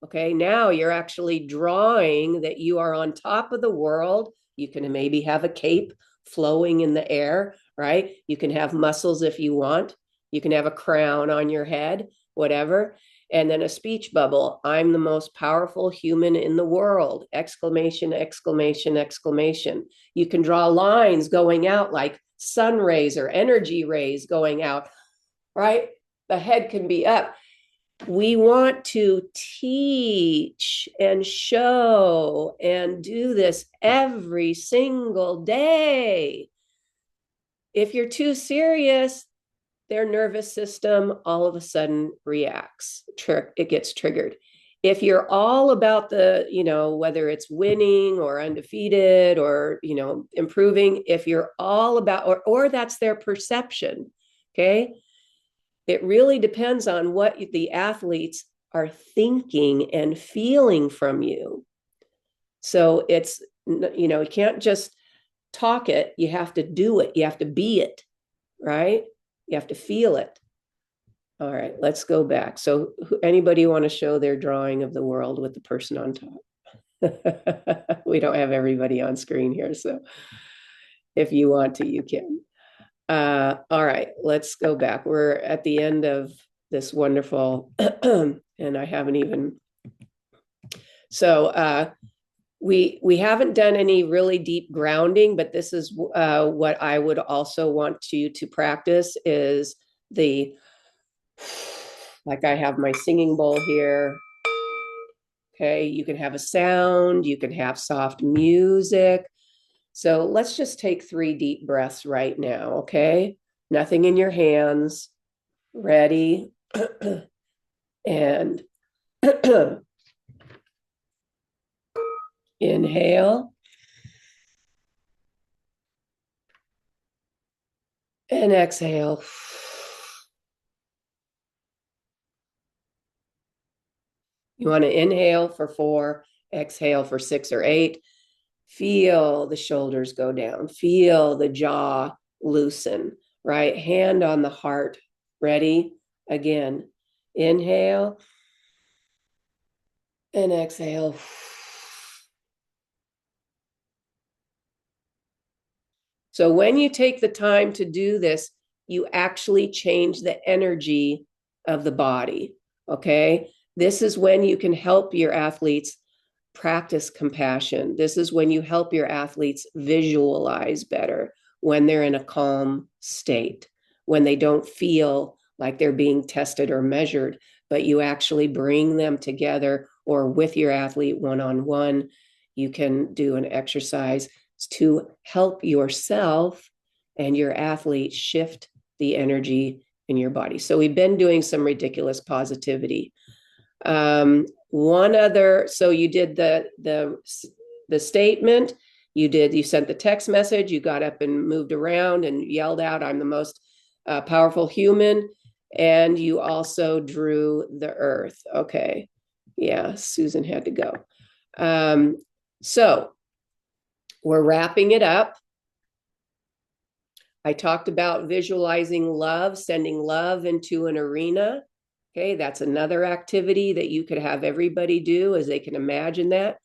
Okay. Now you're actually drawing that you are on top of the world. You can maybe have a cape flowing in the air, right? You can have muscles if you want. You can have a crown on your head, whatever. And then a speech bubble. I'm the most powerful human in the world. Exclamation, exclamation, exclamation. You can draw lines going out like sun rays or energy rays going out, right? The head can be up. We want to teach and show and do this every single day. If you're too serious, their nervous system all of a sudden reacts. It gets triggered. If you're all about the, whether it's winning or undefeated or, improving, if you're all about, or that's their perception, okay? It really depends on what the athletes are thinking and feeling from you. So it's, you can't just talk it, you have to do it, you have to be it, right? You have to feel it. All right, let's go back. So anybody want to show their drawing of the world with the person on top? We don't have everybody on screen here, so if you want to, you can. All right, let's go back. We're at the end of this wonderful, and I haven't even. So we haven't done any really deep grounding, but this is what I would also want you to practice is the, like I have my singing bowl here. Okay, you can have a sound, you can have soft music. So let's just take 3 deep breaths right now, okay? Nothing in your hands. Ready? And inhale. And exhale. You want to inhale for 4, exhale for 6 or 8. Feel the shoulders go down. Feel the jaw loosen, right? Hand on the heart. Ready? Again. Inhale and exhale. So when you take the time to do this, you actually change the energy of the body. Okay. This is when you can help your athletes practice compassion. This is when you help your athletes visualize better when they're in a calm state, when they don't feel like they're being tested or measured, but you actually bring them together or with your athlete one-on-one. You can do an exercise to help yourself and your athlete shift the energy in your body. So we've been doing some ridiculous positivity. One other, so you did the statement, You sent the text message, you got up and moved around and yelled out, I'm the most powerful human. And you also drew the earth. Okay. Yeah, Susan had to go. So we're wrapping it up. I talked about visualizing love, sending love into an arena. Okay, that's another activity that you could have everybody do, as they can imagine that.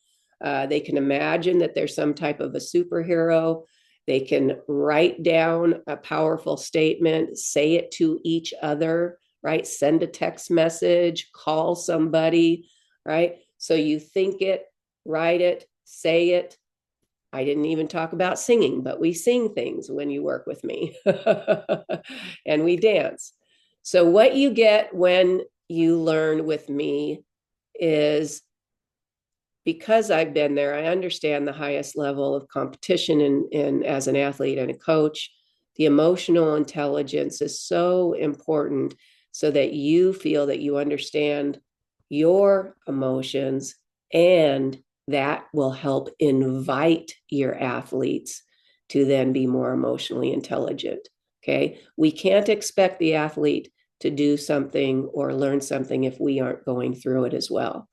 They can imagine that there's some type of a superhero. They can write down a powerful statement, say it to each other, right? Send a text message, call somebody, right? So you think it, write it, say it. I didn't even talk about singing, but we sing things when you work with me and we dance. So, what you get when you learn with me is, because I've been there, I understand the highest level of competition in as an athlete and a coach. The emotional intelligence is so important so that you feel that you understand your emotions, and that will help invite your athletes to then be more emotionally intelligent. Okay. We can't expect the athlete to do something or learn something if we aren't going through it as well.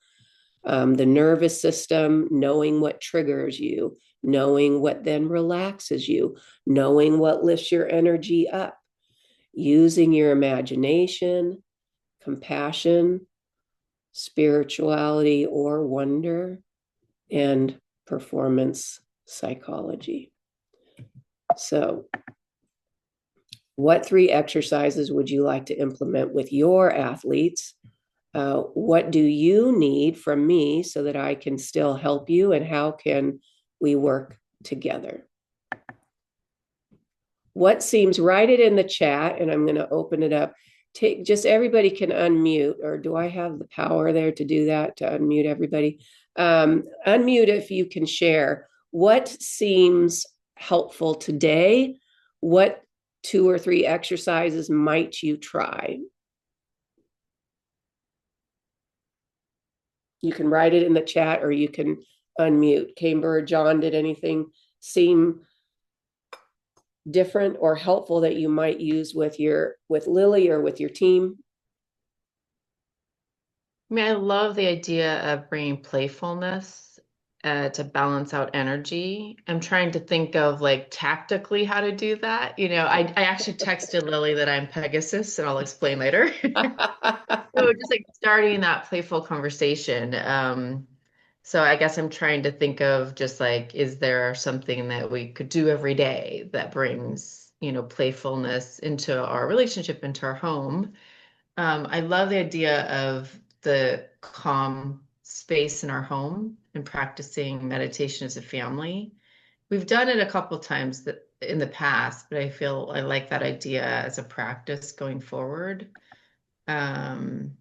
The nervous system, knowing what triggers you, knowing what then relaxes you, knowing what lifts your energy up, using your imagination, compassion, spirituality or wonder, and performance psychology. So, what 3 exercises would you like to implement with your athletes? What do you need from me so that I can still help you, and how can we work together? What seems, write it in the chat, and I'm going to open it up. Just everybody can unmute, or do I have the power there to do that, to unmute everybody? Unmute if you can share. What seems helpful today? What 2 or 3 exercises might you try? You can write it in the chat or you can unmute. Camber or John, did anything seem different or helpful that you might use with Lily or with your team? I mean, I love the idea of bringing playfulness to balance out energy. I'm trying to think of like tactically how to do that. I actually texted Lily that I'm Pegasus, and I'll explain later. So just like starting that playful conversation. So I guess I'm trying to think of just like, is there something that we could do every day that brings, playfulness into our relationship, into our home? I love the idea of the calm space in our home and practicing meditation as a family. We've done it a couple times in the past, but I feel I like that idea as a practice going forward. Um,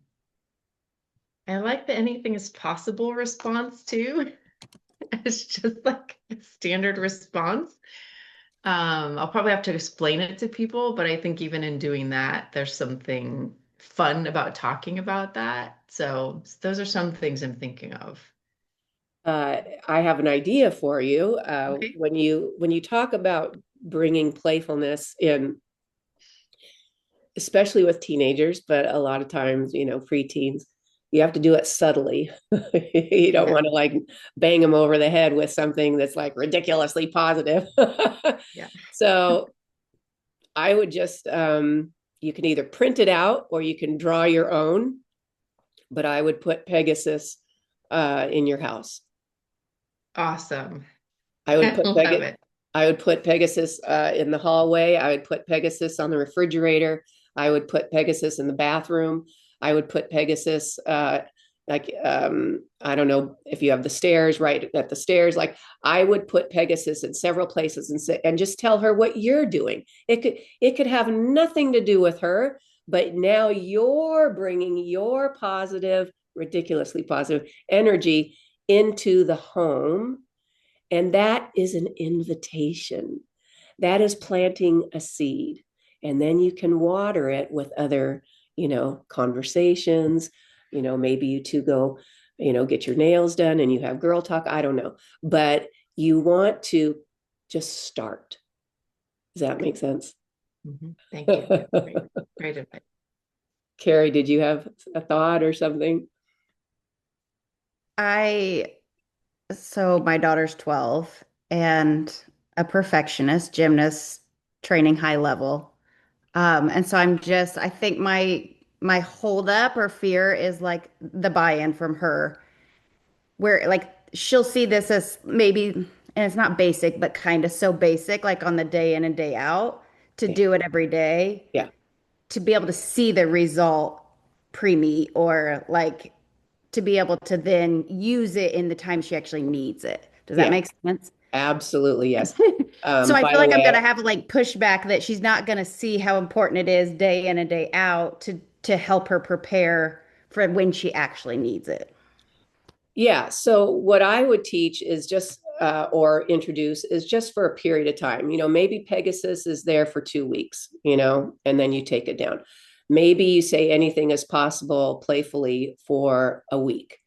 I like the anything is possible response too. It's just like a standard response. I'll probably have to explain it to people, but I think even in doing that, there's something fun about talking about that. So those are some things I'm thinking of. I have an idea for you. Okay. When you talk about bringing playfulness in, especially with teenagers, but a lot of times, preteens, you have to do it subtly. You don't Yeah. want to like bang them over the head with something that's like ridiculously positive. Yeah. So I would just, you can either print it out or you can draw your own, but I would put Pegasus in your house. Awesome. I would I put love it. Pegasus in the hallway. I would put Pegasus on the refrigerator. I would put Pegasus in the bathroom. I would put Pegasus I don't know if you have the stairs, right at the stairs. Like, I would put Pegasus in several places and just tell her what you're doing. It could have nothing to do with her, but now you're bringing your positive, ridiculously positive energy into the home, and that is an invitation. That is planting a seed. And then you can water it with other, conversations. Maybe you two go, get your nails done and you have girl talk. I don't know. But You want to just start. Does that make sense? Thank you. Great advice. Carrie, did you have a thought or something? So my daughter's 12 and a perfectionist, gymnast, training high level. And so I think my hold up or fear is like the buy-in from her, where like she'll see this as maybe, and it's not basic, but kind of so basic, like on the day in and day out, to Yeah. do it every day, Yeah. to be able to see the result pre-meet, or like to be able to then use it in the time she actually needs it. Does that Yeah. make sense? Absolutely. Yes. So I By feel the like I'm way, gonna have like pushback that she's not gonna see how important it is day in and day out to help her prepare for when she actually needs it. yeah. So what I would teach is just or introduce is just for a period of time. Maybe Pegasus is there for 2 weeks, and then you take it down. Maybe you say anything is possible playfully for a week.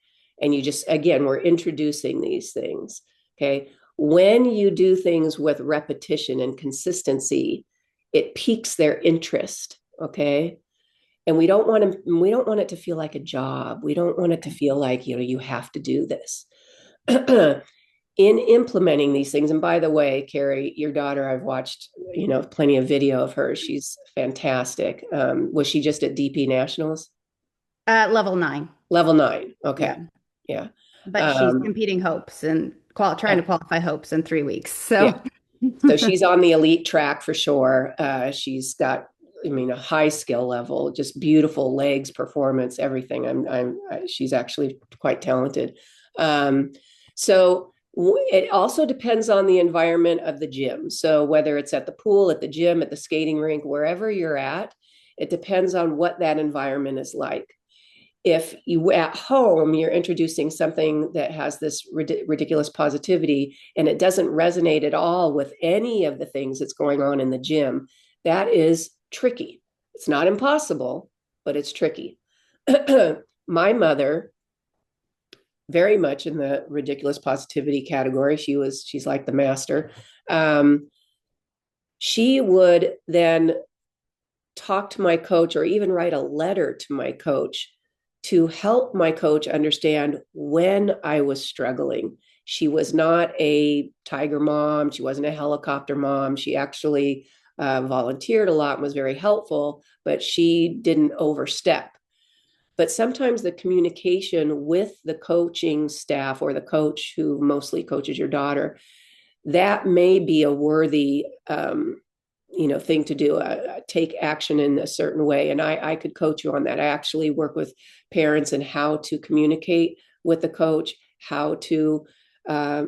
And you just, again, we're introducing these things. Okay. When you do things with repetition and consistency, it piques their interest. Okay. And we don't want it to feel like a job. We don't want it to feel like, you have to do this. In implementing these things, and by the way, Carrie, your daughter, I've watched, plenty of video of her. She's fantastic. Was she just at DP Nationals? Level 9. Level 9. Yeah. Okay. Yeah. But she's Um, competing hopes and trying to qualify hopes in 3 weeks. yeah. So So she's on the elite track for sure. She's got, a high skill level, just beautiful legs, performance, everything. She's actually quite talented. Um, so it also depends on the environment of the gym. So whether it's at the pool, at the gym, at the skating rink, wherever you're at, it depends on what that environment is like. If you at home you're introducing something that has this ridiculous positivity and it doesn't resonate at all with any of the things that's going on in the gym, that is tricky. It's not impossible, but it's tricky. My mother, very much in the ridiculous positivity category, she's like the master. She would then talk to my coach or even write a letter to my coach to help my coach understand when I was struggling. She was not a tiger mom. She wasn't a helicopter mom. She actually volunteered a lot and was very helpful, but she didn't overstep. But sometimes the communication with the coaching staff or the coach who mostly coaches your daughter, that may be a worthy thing to do, take action in a certain way. And I could coach you on that. I actually work with parents and how to communicate with the coach, how to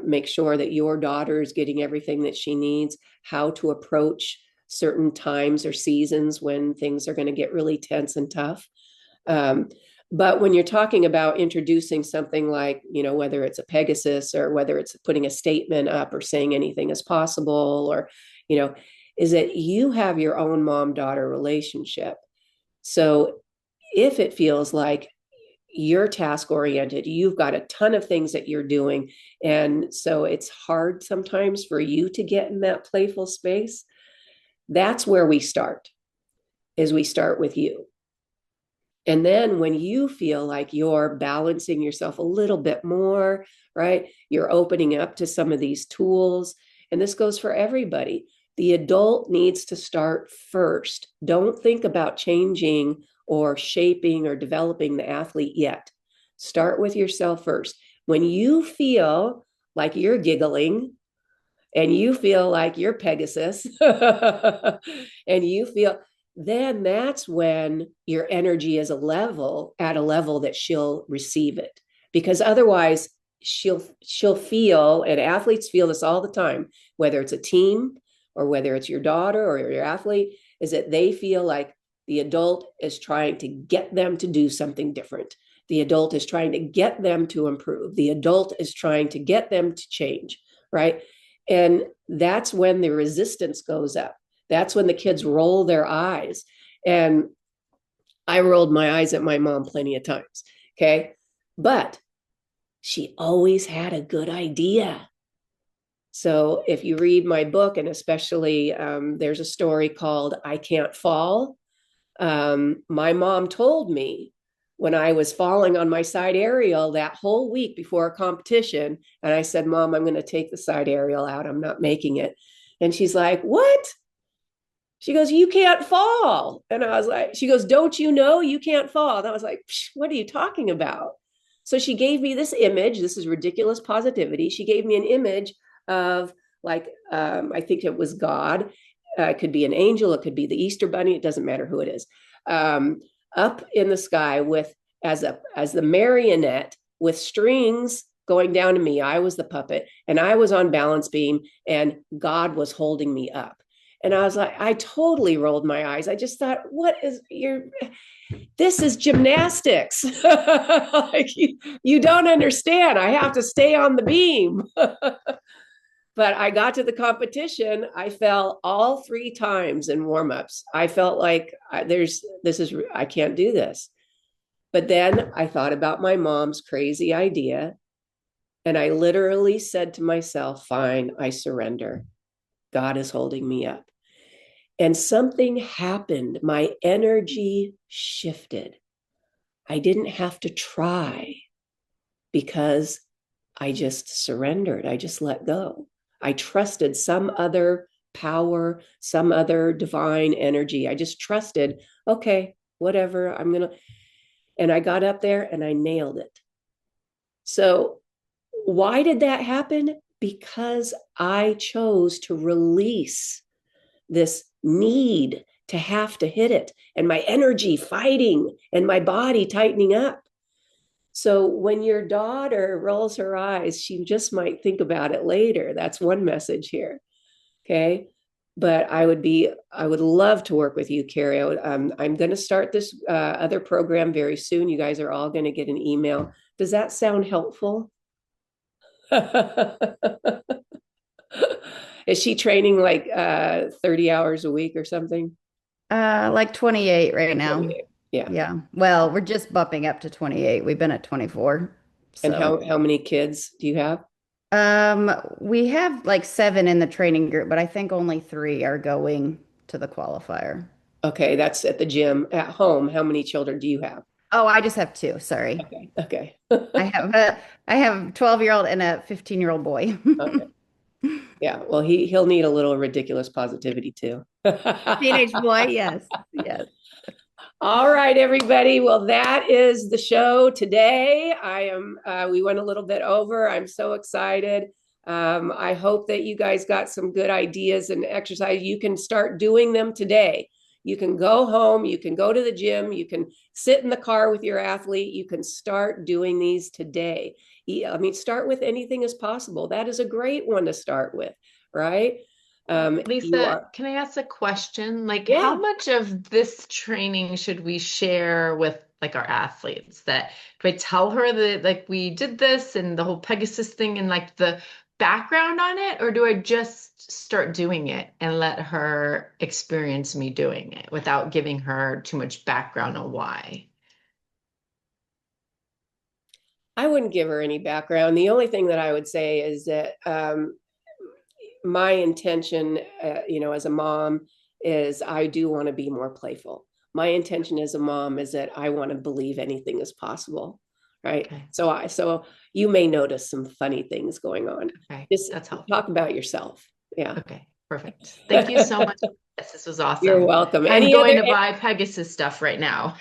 make sure that your daughter is getting everything that she needs, how to approach certain times or seasons when things are going to get really tense and tough. Um, but when you're talking about introducing something like, whether it's a Pegasus or whether it's putting a statement up or saying anything is possible, or, is that you have your own mom-daughter relationship. So if it feels like you're task oriented, you've got a ton of things that you're doing, and so it's hard sometimes for you to get in that playful space, that's where we start with you. And then when you feel like you're balancing yourself a little bit more, right? You're opening up to some of these tools. And this goes for everybody. The adult needs to start first. Don't think about changing or shaping or developing the athlete yet. Start with yourself first. When you feel like you're giggling and you feel like you're Pegasus and you feel, then that's when your energy is at a level that she'll receive it. Because otherwise she'll feel, and athletes feel this all the time, whether it's a team or whether it's your daughter or your athlete, is that they feel like the adult is trying to get them to do something different. The adult is trying to get them to improve. The adult is trying to get them to change, right? And that's when the resistance goes up. That's when the kids roll their eyes. And I rolled my eyes at my mom plenty of times. Okay. But she always had a good idea. So if you read my book, and especially there's a story called I Can't Fall. My mom told me when I was falling on my side aerial that whole week before a competition. And I said, Mom, I'm going to take the side aerial out. I'm not making it. And she's like, what? She goes, you can't fall. And I was like, she goes, don't you know you can't fall? And I was like, what are you talking about? So she gave me this image. This is ridiculous positivity. She gave me an image of like, I think it was God. It could be an angel. It could be the Easter bunny. It doesn't matter who it is. Up in the sky with as the marionette with strings going down to me. I was the puppet and I was on balance beam and God was holding me up. And I was like, I totally rolled my eyes. I just thought, this is gymnastics. Like you don't understand. I have to stay on the beam. But I got to the competition. I fell all 3 times in warmups. I felt like I can't do this. But then I thought about my mom's crazy idea. And I literally said to myself, fine, I surrender. God is holding me up. And something happened. My energy shifted. I didn't have to try because I just surrendered. I just let go. I trusted some other power, some other divine energy. I just trusted, okay, whatever, and I got up there and I nailed it. So why did that happen? Because I chose to release this need to have to hit it and my energy fighting and my body tightening up. So when your daughter rolls her eyes, she just might think about it later. That's one message here. Okay. But I would love to work with you, Carrie. I'm going to start this other program very soon. You guys are all going to get an email. Does that sound helpful? Is she training like 30 hours a week or something? Like 28 right now. 28. Yeah. Yeah. Well, we're just bumping up to 28. We've been at 24. And So, how many kids do you have? we have like 7 in the training group, but I think only 3 are going to the qualifier. Okay, that's at the gym. At home, how many children do you have? Oh, I just have 2. Sorry. Okay. Okay. I have a 12-year-old and a 15-year-old boy. Okay. Yeah. Well, he'll need a little ridiculous positivity too. Teenage boy, yes. Yes. All right, everybody. Well, that is the show today. We went a little bit over. I'm so excited. I hope that you guys got some good ideas and exercise. You can start doing them today. You can go home, you can go to the gym, you can sit in the car with your athlete. You can start doing these today. I mean, start with anything as possible. That is a great one to start with, right? Lisa, can I ask a question? Like, Yeah. how much of this training should we share with like our athletes? That do I tell her that like we did this and the whole Pegasus thing and like the background on it, or do I just start doing it and let her experience me doing it without giving her too much background on why? I wouldn't give her any background. The only thing that I would say is that my intention, as a mom, is I do want to be more playful. My intention as a mom is that I want to believe anything is possible, right? Okay. So you may notice some funny things going on. Okay, Just that's helpful. talk about yourself. Yeah. Okay, perfect. Thank you so much. Yes, this was awesome. You're welcome. I'm going to buy Pegasus stuff right now.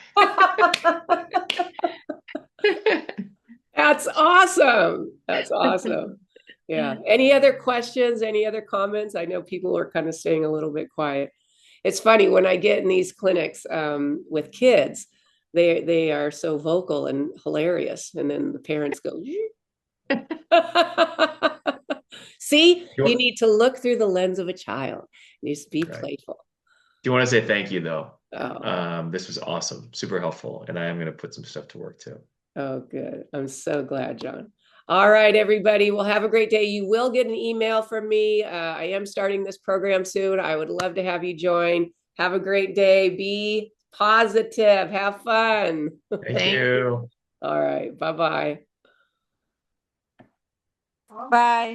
That's awesome. That's awesome. Yeah. Any other questions? Any other comments? I know people are kind of staying a little bit quiet. It's funny when I get in these clinics with kids, they are so vocal and hilarious, and then the parents go. See, you need to look through the lens of a child. Just be playful. Do you want to say thank you though? Oh. This was awesome, super helpful, and I am going to put some stuff to work too. Oh, good. I'm so glad, John. All right, everybody. Well, have a great day. You will get an email from me. I am starting this program soon. I would love to have you join. Have a great day. Be positive. Have fun. Thank you. All right. Bye-bye. Bye.